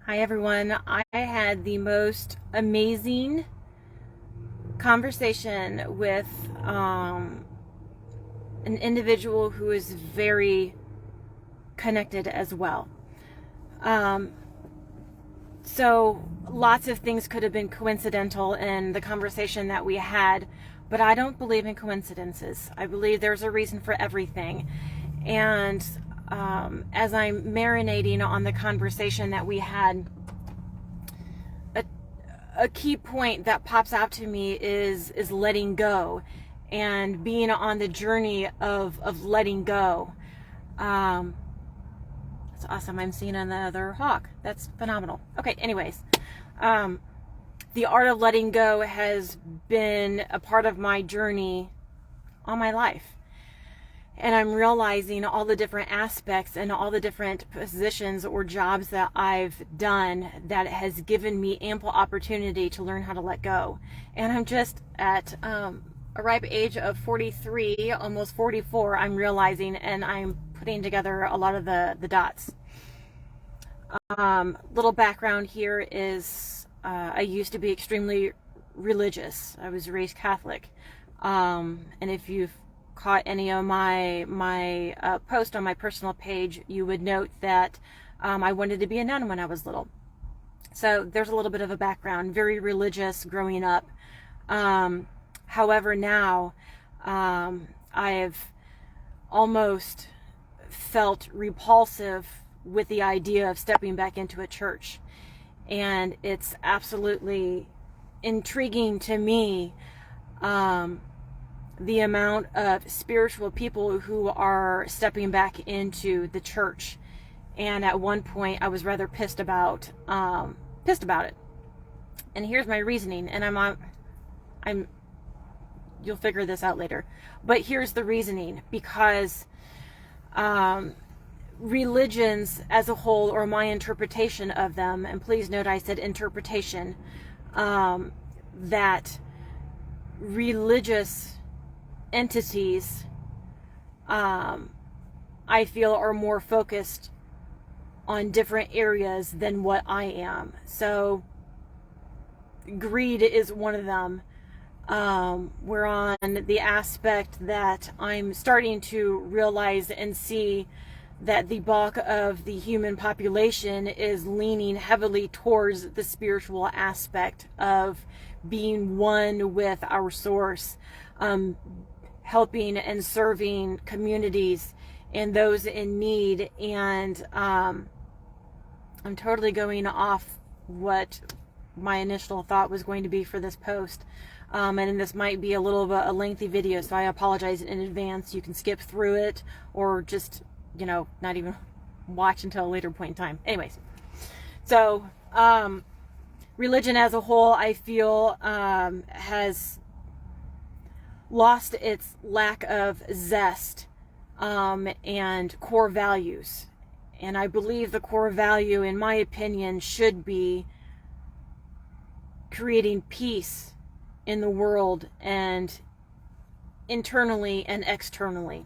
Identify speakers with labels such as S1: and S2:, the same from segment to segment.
S1: Hi everyone. I had the most amazing conversation with an individual who is very connected as well. Um, so lots of things could have been coincidental in the conversation that we had, but I don't believe in coincidences. I believe there's a reason for everything. And as I'm marinating on the conversation that we had, a key point that pops out to me is letting go and being on the journey of letting go. That's awesome. I'm seeing another hawk. That's phenomenal. Okay, anyways. The art of letting go has been a part of my journey all my life. And I'm realizing all the different aspects and all the different positions or jobs that I've done that has given me ample opportunity to learn how to let go. And I'm just at a ripe age of 43, almost 44, I'm realizing, and I'm putting together a lot of the dots. Little background here is I used to be extremely religious. I was raised Catholic. And if you've caught any of my post on my personal page, you would note that I wanted to be a nun when I was little. So there's a little bit of a background, very religious growing up. However, now I've almost felt repulsive with the idea of stepping back into a church. And it's absolutely intriguing to me the amount of spiritual people who are stepping back into the church. And at one point I was rather pissed about it. And here's my reasoning, and you'll figure this out later. But here's the reasoning, because religions as a whole, or my interpretation of them, and please note I said interpretation, that religious entities I feel are more focused on different areas than what I am. So greed is one of them. We're on the aspect that I'm starting to realize and see that the bulk of the human population is leaning heavily towards the spiritual aspect of being one with our source, helping and serving communities and those in need. And I'm totally going off what my initial thought was going to be for this post. And this might be a little bit a lengthy video, so I apologize in advance. You can skip through it, or just, not even watch until a later point in time. Anyways, so religion as a whole, I feel, has lost its lack of zest and core values. And I believe the core value, in my opinion, should be creating peace in the world, and internally and externally,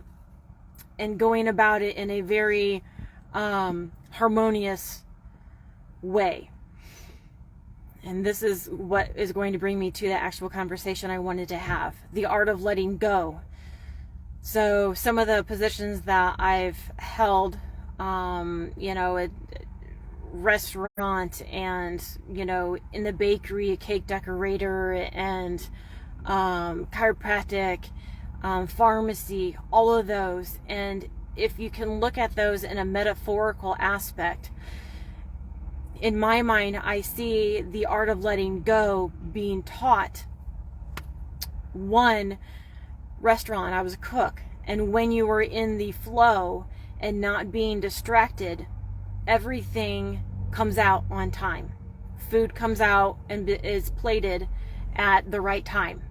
S1: and going about it in a very harmonious way. And this is what is going to bring me to the actual conversation I wanted to have. The art of letting go. So some of the positions that I've held, at restaurant, and, in the bakery, a cake decorator, and chiropractic, pharmacy, all of those. And if you can look at those in a metaphorical aspect, in my mind, I see the art of letting go being taught. One, restaurant, I was a cook, and when you were in the flow and not being distracted, everything comes out on time. Food comes out and is plated at the right time.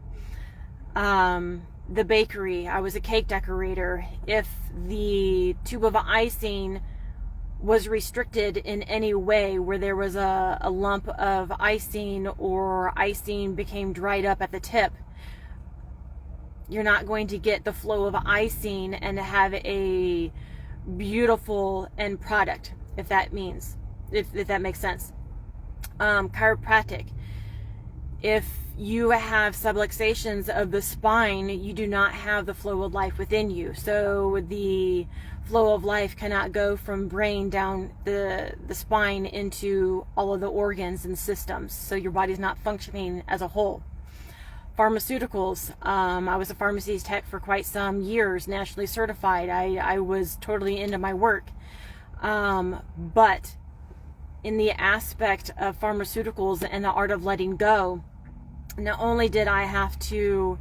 S1: The bakery, I was a cake decorator. If the tube of icing was restricted in any way, where there was a lump of icing, or icing became dried up at the tip, you're not going to get the flow of icing and have a beautiful end product, if that makes sense. Chiropractic. If you have subluxations of the spine, you do not have the flow of life within you. So the flow of life cannot go from brain down the spine into all of the organs and systems. So your body's not functioning as a whole. Pharmaceuticals. I was a pharmacy tech for quite some years, nationally certified. I was totally into my work. But in the aspect of pharmaceuticals and the art of letting go, not only did I have to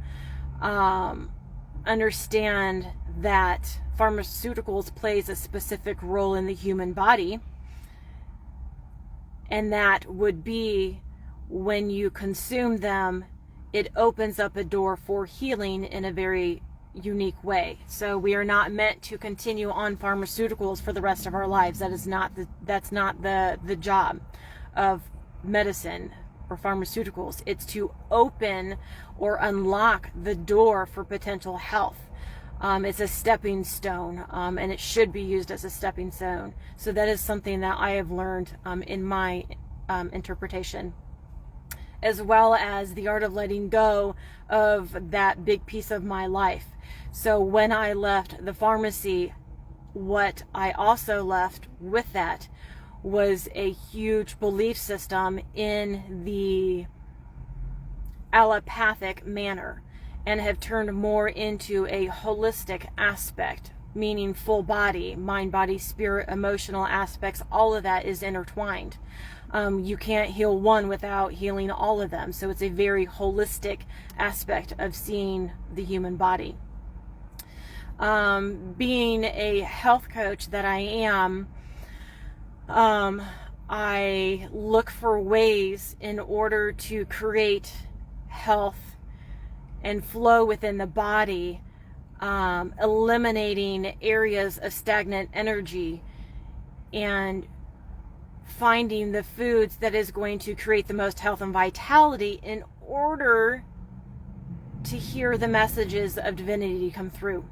S1: understand that pharmaceuticals plays a specific role in the human body, and that would be when you consume them, it opens up a door for healing in a very unique way. So we are not meant to continue on pharmaceuticals for the rest of our lives. That's not the job of medicine or pharmaceuticals. It's to open or unlock the door for potential health. It's a stepping stone, and it should be used as a stepping stone. So that is something that I have learned in my interpretation, as well as the art of letting go of that big piece of my life. So when I left the pharmacy, what I also left with that was a huge belief system in the allopathic manner, and have turned more into a holistic aspect, meaning full body, mind, body, spirit, emotional aspects. All of that is intertwined. You can't heal one without healing all of them. So it's a very holistic aspect of seeing the human body. Being a health coach that I am, I look for ways in order to create health and flow within the body, eliminating areas of stagnant energy and finding the foods that is going to create the most health and vitality in order to hear the messages of divinity come through.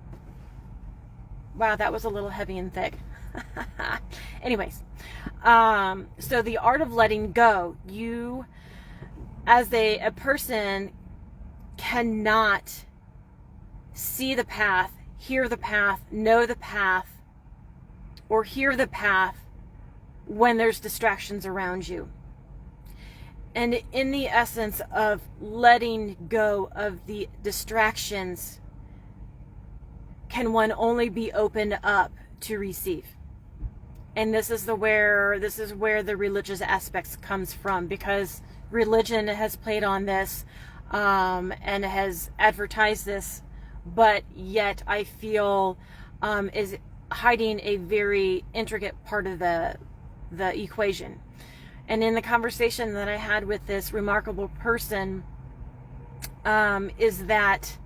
S1: Wow, that was a little heavy and thick. Anyways, so the art of letting go, you as a person cannot see the path, hear the path, know the path, or hear the path when there's distractions around you. And in the essence of letting go of the distractions, can one only be opened up to receive. And this is where the religious aspects comes from, because religion has played on this and has advertised this, but yet I feel is hiding a very intricate part of the equation. And in the conversation that I had with this remarkable person, is that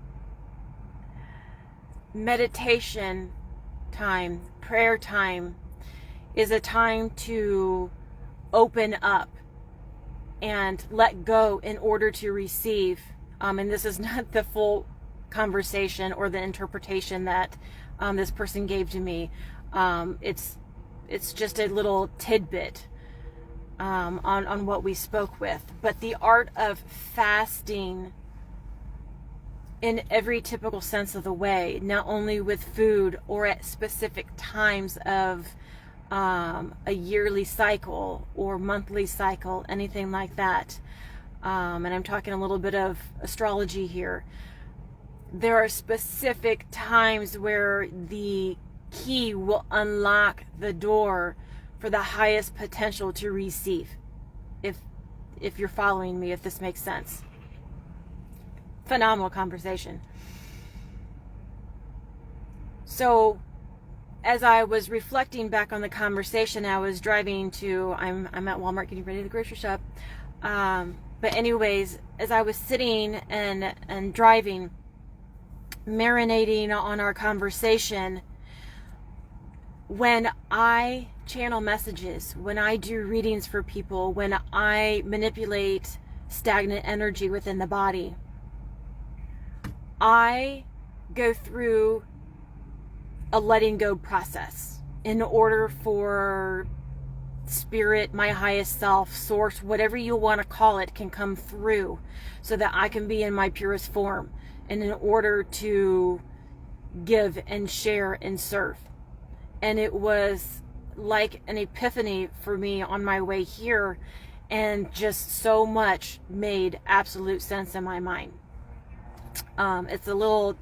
S1: meditation time, prayer time, is a time to open up and let go in order to receive. And this is not the full conversation or the interpretation that this person gave to me. It's just a little tidbit on what we spoke with. But the art of fasting in every typical sense of the way, not only with food or at specific times of a yearly cycle or monthly cycle, anything like that. And I'm talking a little bit of astrology here. There are specific times where the key will unlock the door for the highest potential to receive. If you're following me, if this makes sense. Phenomenal conversation. So as I was reflecting back on the conversation, I was driving to, I'm at Walmart getting ready to the grocery shop. But anyways, as I was sitting and driving, marinating on our conversation, when I channel messages, when I do readings for people, when I manipulate stagnant energy within the body, I go through a letting go process in order for spirit, my highest self, source, whatever you want to call it, can come through so that I can be in my purest form, and in order to give and share and serve. And it was like an epiphany for me on my way here, and just so much made absolute sense in my mind. It's a little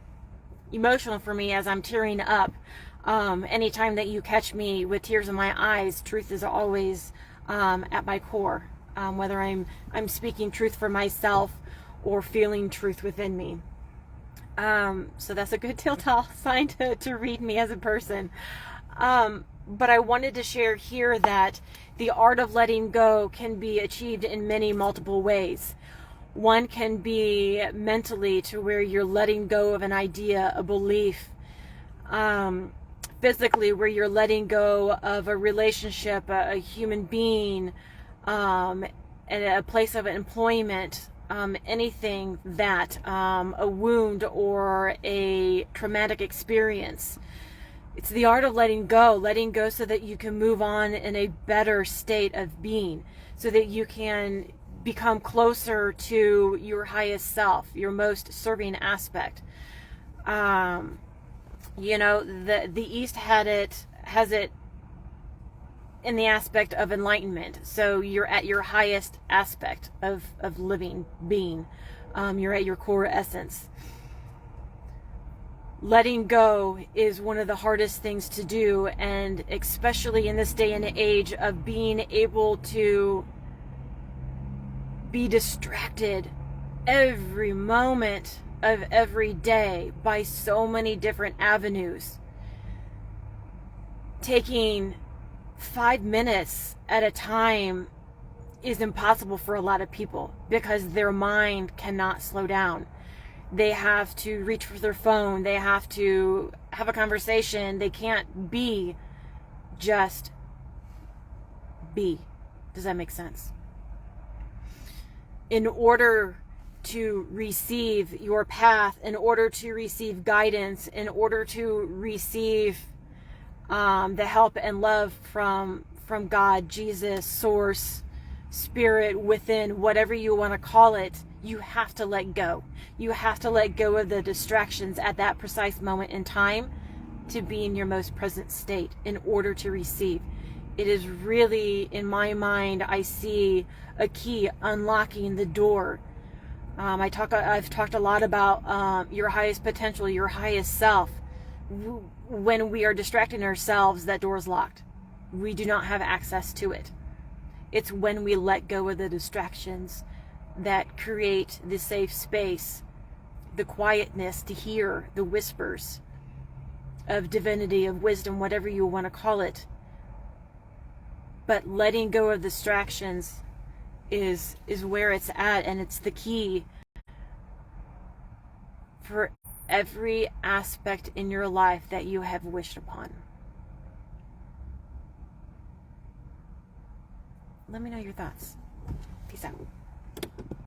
S1: emotional for me as I'm tearing up. Anytime that you catch me with tears in my eyes, truth is always at my core, whether I'm speaking truth for myself or feeling truth within me. So that's a good telltale sign to read me as a person. But I wanted to share here that the art of letting go can be achieved in many multiple ways. One can be mentally, to where you're letting go of an idea, a belief. Physically, where you're letting go of a relationship, a human being, a place of employment, anything that, a wound or a traumatic experience. It's the art of letting go so that you can move on in a better state of being, so that you can become closer to your highest self, your most serving aspect. You know, the East has it in the aspect of enlightenment. So you're at your highest aspect of living being. You're at your core essence. Letting go is one of the hardest things to do, and especially in this day and age of being able to be distracted every moment of every day by so many different avenues. Taking 5 minutes at a time is impossible for a lot of people because their mind cannot slow down. They have to reach for their phone. They have to have a conversation. They can't be just be. Does that make sense? In order to receive your path, in order to receive guidance, in order to receive the help and love from God, Jesus, Source, Spirit, within, whatever you want to call it, you have to let go. You have to let go of the distractions at that precise moment in time to be in your most present state in order to receive. It is really, in my mind, I see a key unlocking the door. I've talked a lot about your highest potential, your highest self. When we are distracting ourselves, that door is locked. We do not have access to it. It's when we let go of the distractions that create the safe space, the quietness to hear the whispers of divinity, of wisdom, whatever you want to call it. But letting go of distractions is where it's at, and it's the key for every aspect in your life that you have wished upon. Let me know your thoughts. Peace out.